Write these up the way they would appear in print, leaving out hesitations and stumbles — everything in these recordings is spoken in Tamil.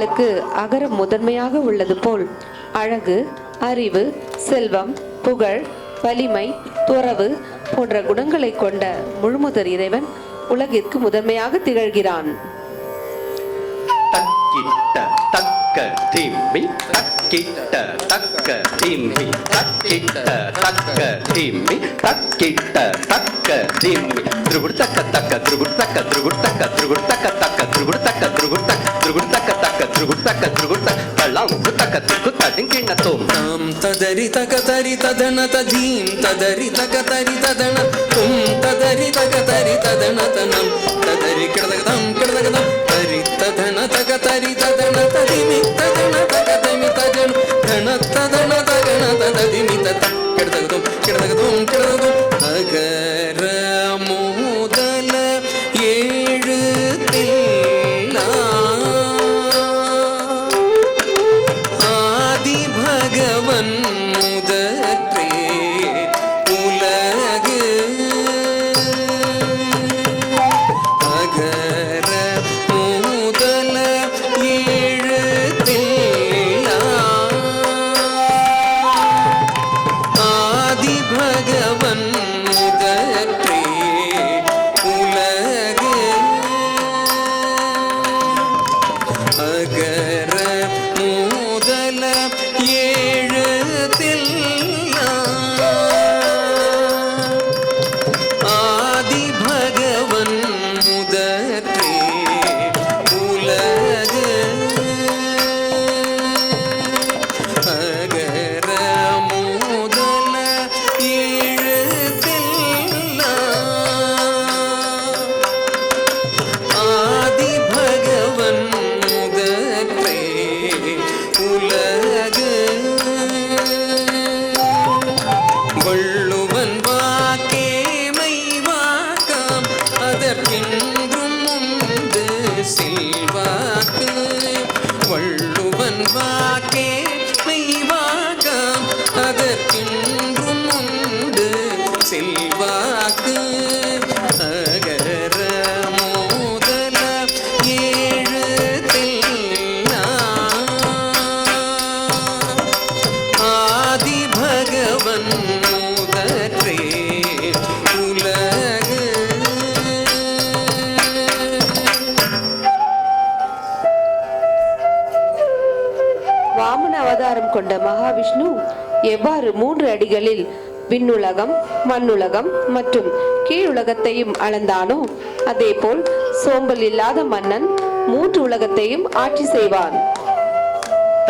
எழுத்துக்களுக்கு அகரம் முதன்மையாக உள்ளது போல் அழகு, அறிவு, செல்வம், புகழ், வலிமை, துறவு போன்ற குணங்களை கொண்ட முழுமுதற் இறைவன் உலகிற்கு முதன்மையாக திகழ்கிறான். தக்கிட்ட தக்க திம்மி தக்கிட்ட தக்க திம்மி தக்கிட்ட தக்க திம்மி தக்கிட்ட தக்க திம்மி திருகுடுத்தக்க தக்க திருகுடுத்தக்க திருகுடுத்தக்க திருகுடுத்தக்க தக்க திருகுடுத்தக்க திருகுடுத்தக்க திருகுடுத்தக்க தக்க திருகுடுத்தக்க திருகுடுத்தக்க தள்ளாம் குத்தக்க திருகுத்த டிங்கின தோம் தாம் ததரி தக தரி ததன ததீம் ததரி தக தரி ததன தும் ததரி தக தரி ததன தனம் ததரி கிடதகதம் கிடதகதம் தரி ததன தக தரி ததன ததிமி ததன தக தமி தஜன தன ததன தகன ததிமி தத கிடதகதம் கிடதகதம் கிடதகதம் அகர முதல ஏழு தில்லா ஆதி பகவன் முதற்றே உலகு அகர முதல ஏழு தில்லா ஆதி பகவன் முதற்றே உலகு அகர முதல ஏழு தில்லா ஆதி பகவன் முதற்றே உலகு அகர முதல ஏழு தில்லா ஆதி பகவன் முதற்றே உலகு வள்ளுவன் வாக்கேமை வாக்காம் அதற்கென்றும் உண்டு செல்வாக்கு வள்ளுவன் வாக்கேமை வாக்காம் அதற்கென்றும் உண்டு செல்வாக்கு அகர முதல ஏழு தில்லா ஆதி பகவன் முதற்றே உலகு வாமன அவதாரம் கொண்ட மகாவிஷ்ணு எவ்வாறு 3 அடிகளில் விண்ணுலகம், மண்ணுலகம் மற்றும் கீழுலகத்தையும் அளந்தானோ அதேபோல் சோம்பல் இல்லாத மன்னன் 3 உலகத்தையும் ஆட்சி செய்வான்.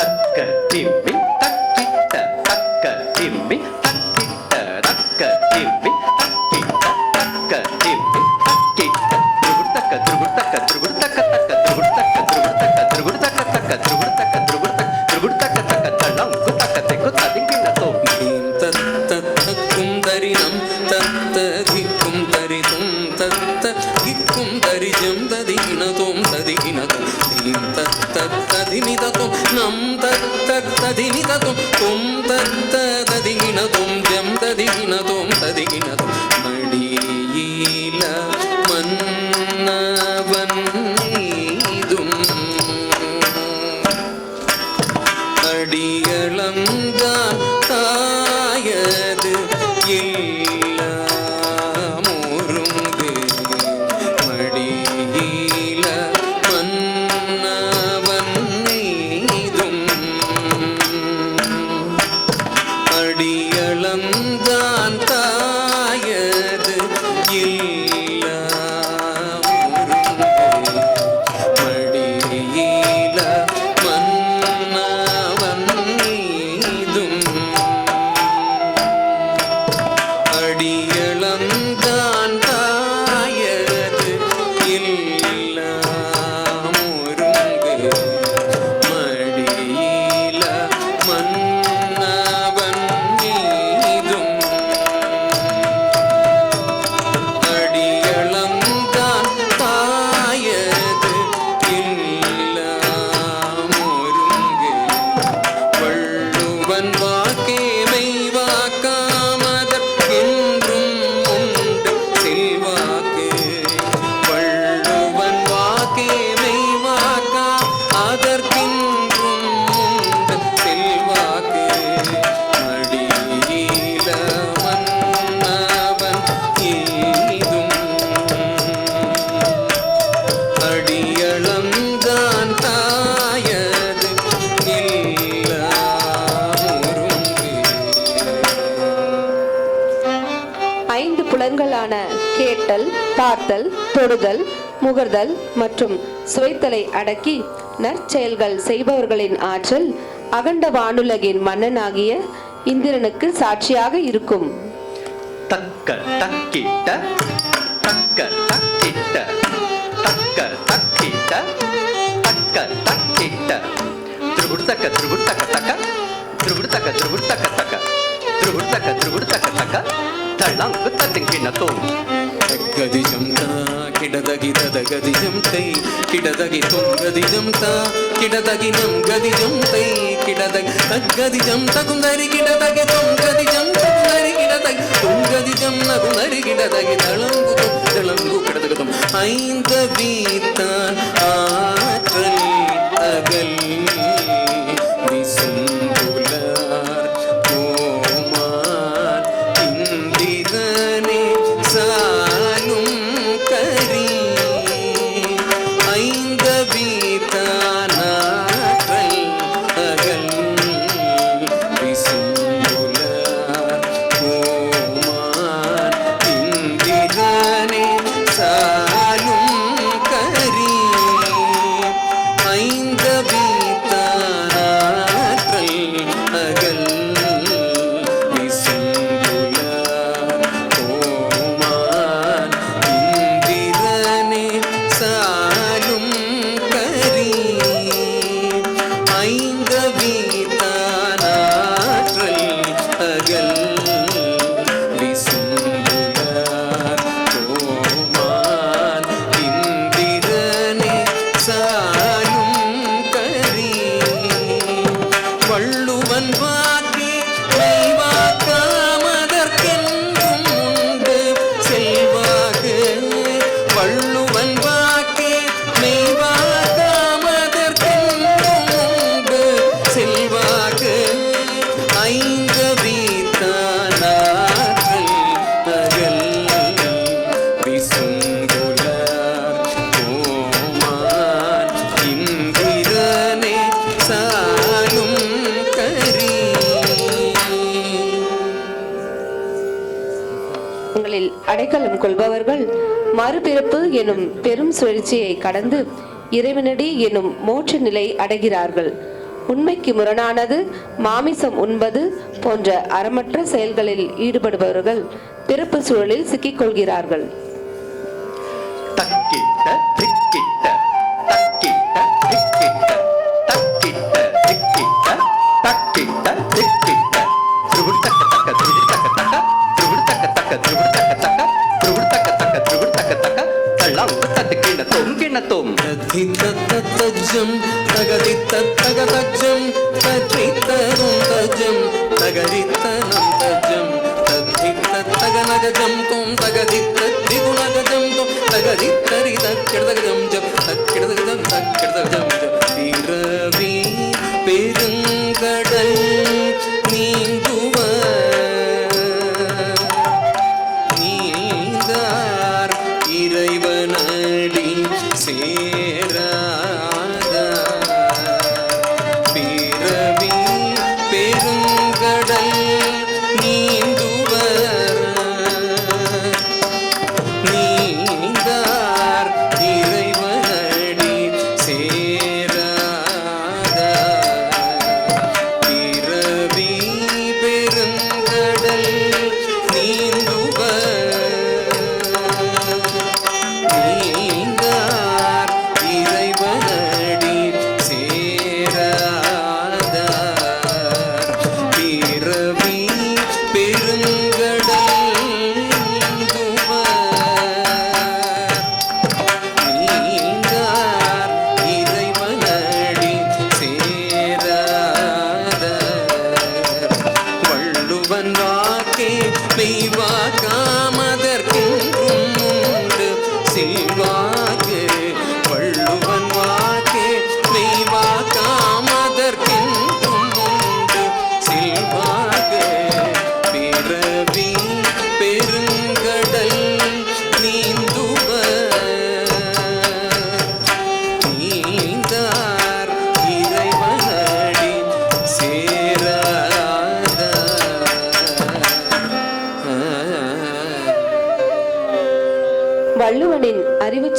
தக்க திம்மி தக்கிட்ட தக்க திம்மி தக்கிட்ட தக்க திம்மி தக்கிட்ட தக்க திம்மி தக்கிட்ட திருகுடுத்தக்க திருகுடுத்தக்க திருகுடுத்தக்க தக்க திருகுடுத்தக்க திருகுடுத்தக்க திருகுடுத்தக்க தக்க திருகுடுத்தக்க திருகுடுத்தக்க திருகுடுத்தக்க தக்க தள்ளாம் குத்தக்க தெக்குத்த டிங்கின தோம் தீம் தத்த தக்கும் தரினம் தத்த திக்கும் தரிதும் தத்த கிக்கும் தரிஜம் ததிகினதோம் ததிகினதோம் தீம் தத்த ததிமிததோம் நம் தத்த ததிமிததோம் தொம் தத்த ததிகினதோம் ஜம் ததிகினதோம் ததிகினதோம் மடியில மன்னவன் மீதும் அடியளந்தான் தாயது எல்லாமுருங்கு மடியில மன்னவன் மீதும் அடியளந்தான் தாயது எல்லாமுருங்கு மடியில மன்னவன் மீதும் கேட்டல், பார்த்தல், தொடுதல், முகர்தல் மற்றும் சுவைத்தலை அடக்கி நற்செயல்கள் செய்பவர்களின் ஆற்றல் அகண்ட வானுலகின் மன்னனாகிய இந்திரனுக்கு சாட்சியாக இருக்கும். தக்க தக்கிட்ட தக்க தக்கிட்ட தக்க தக்கிட்ட தக்க தக்கிட்ட திருகுடுத்தக்க திருகுடுத்தக்க தக்க திருகுடுத்தக்க திருகுடுத்தக்க தக்க திருகுடுத்தக்க திருகுடுத்தக்க தக்க தள்ளாங்கு தத்திங்கிணத்தோம் ಗದಿಜಂ ತಾ ಕಿಡದಗಿ ತದ ಗದಿಜಂ ತೈ ಕಿಡದಗಿ ತುಂ ಗದಿಜಂ ತಾ ಕಿಡದಗಿ ನಂ ಗದಿಜಂ ತೈ ಕಿಡದಗಿ ತಗ್ಗದಿಜಂ ತಗುಂದರಿ ಕಿಡದಗಿ ತುಂ ಗದಿಜಂ ತಗುಂದರಿ ಕಿಡದಗಿ ತುಂ ಗದಿಜಂ ನಗುಂದರಿ ಕಿಡದಗಿ ತಳಂಗು ಕಿಡದಗಿ ತುಂ ಐಂದ ಬೀತಾನ್ ಆற்றல் அகல் விசும்புலார் கோமான் இந்திரனே சாலும் கரி ஐந்த வீத்தானாற்றல் அகல் விசும்புலார் கோமான் இந்திரனே சாலும் கரி ஐந்த வீத்தானாற்றல் அகல் விசும்புலார் கோமான் இந்திரனே சாலும் கரி ஐந்த வீத்தானாற்றல் அகல் விசும்புலார் கோமான் இந்திரனே சாலும் கரி வள்ளுவன் வாக்கே மெய்வாக்காமதற்கென்றும் உண்டு செல்வாக்கு வள்ளுவன் வாக்கே மெய்வாக்காமதற்கென்றும் உண்டு செல்வாக்கு ஐந்த வீத்தானாற்றல் அகல் விசும்புலார் கோமான் இந்திரனே சாலும் கரி உங்களில் அடைக்கலம் கொள்பவர்கள் மறுபிறப்பு எனும் பெரும் சுழற்சியை கடந்து இறைவனடி எனும் மோட்ச நிலை அடைகிறார்கள். உண்மைக்கு முரணானது மாமிசம் உண்பது போன்ற அறமற்ற செயல்களில் ஈடுபடுபவர்கள் பிறப்பு சூழலில் சிக்கிக் கொள்கிறார்கள். தக்கிட்ட திக்கிட்ட தக்கிட்ட திக்கிட்ட தக்கிட்ட திக்கிட்ட தக்கிட்ட திக்கிட்ட திருகுடுத்தக்க தக்க திருகுடுத்தக்க தக்க திருகுடுத்தக்க தக்க திருகுடுத்தக்க தக்க திருகுடுத்தக்க தக்க திருகுடுத்தக்க தக்க தள்ளாங்கு தத்திக்கிணத்தோம் கிணத்தோம் தஜம் தகதித்த தகதஜம் தஜித்தரும் தஜம் தகதித்தனம் தஜம் தத்தித்த தகநகஜம் தோம் தகதித்த திகுணகஜம் தோம் தகதித்தரி தக்கிடதகஜம் ஜம் தக்கிடதகஜம் தக்கிடதகஜம் ஜம் பிறவி பெருங்கடல் நீந்தார் இறைவனடி சேராத பிறவி பெருங்கடல் நீந்தார் இறைவனடி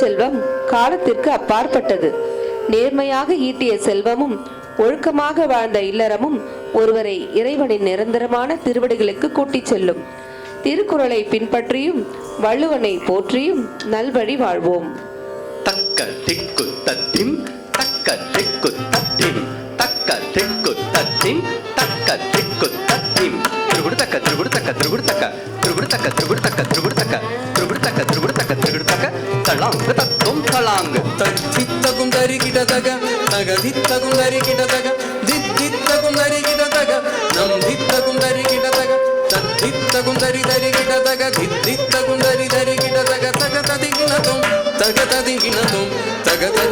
செல்வம் காலத்திற்கு அப்பாற்பட்டது. நேர்மையாக ஈட்டிய செல்வமும் ஒழுக்கமாக வாழ்ந்த இல்லறமும் ஒருவரை இறைவனின் நிரந்தரமான திருவடிகளுக்கு கூட்டிச் செல்லும். திருக்குறளை பின்பற்றியும் வள்ளுவனை போற்றியும் நல்வழி வாழ்வோம். தக்க திக்கு தத்திம் தக்க திக்கு தத்திம் தக்க திக்கு தத்திம் தக்க திக்கு தத்திம் திருகுடுதக்க திருகுடுதக்க திருகுடுதக்க திருகுடுதக்க திருகுடுதக்க திருகுடுதக்க திருகுடுதக்க திருகுடுதக்க திருகுடுதக்க தளாங்கு தத்தும் தளாங்கு தத்தித்தகும் தரிகிடதக தகதித்தகும் தரிகிடதக தித்தித்தகும் தரிகிடதக நம் தித்தகும் தரிகிடதக தத்தித்தகும் தரிகிடதக தித்தித்தகும் தரிகிடதக தகததிகினதும் தகததிகினதும் தகததி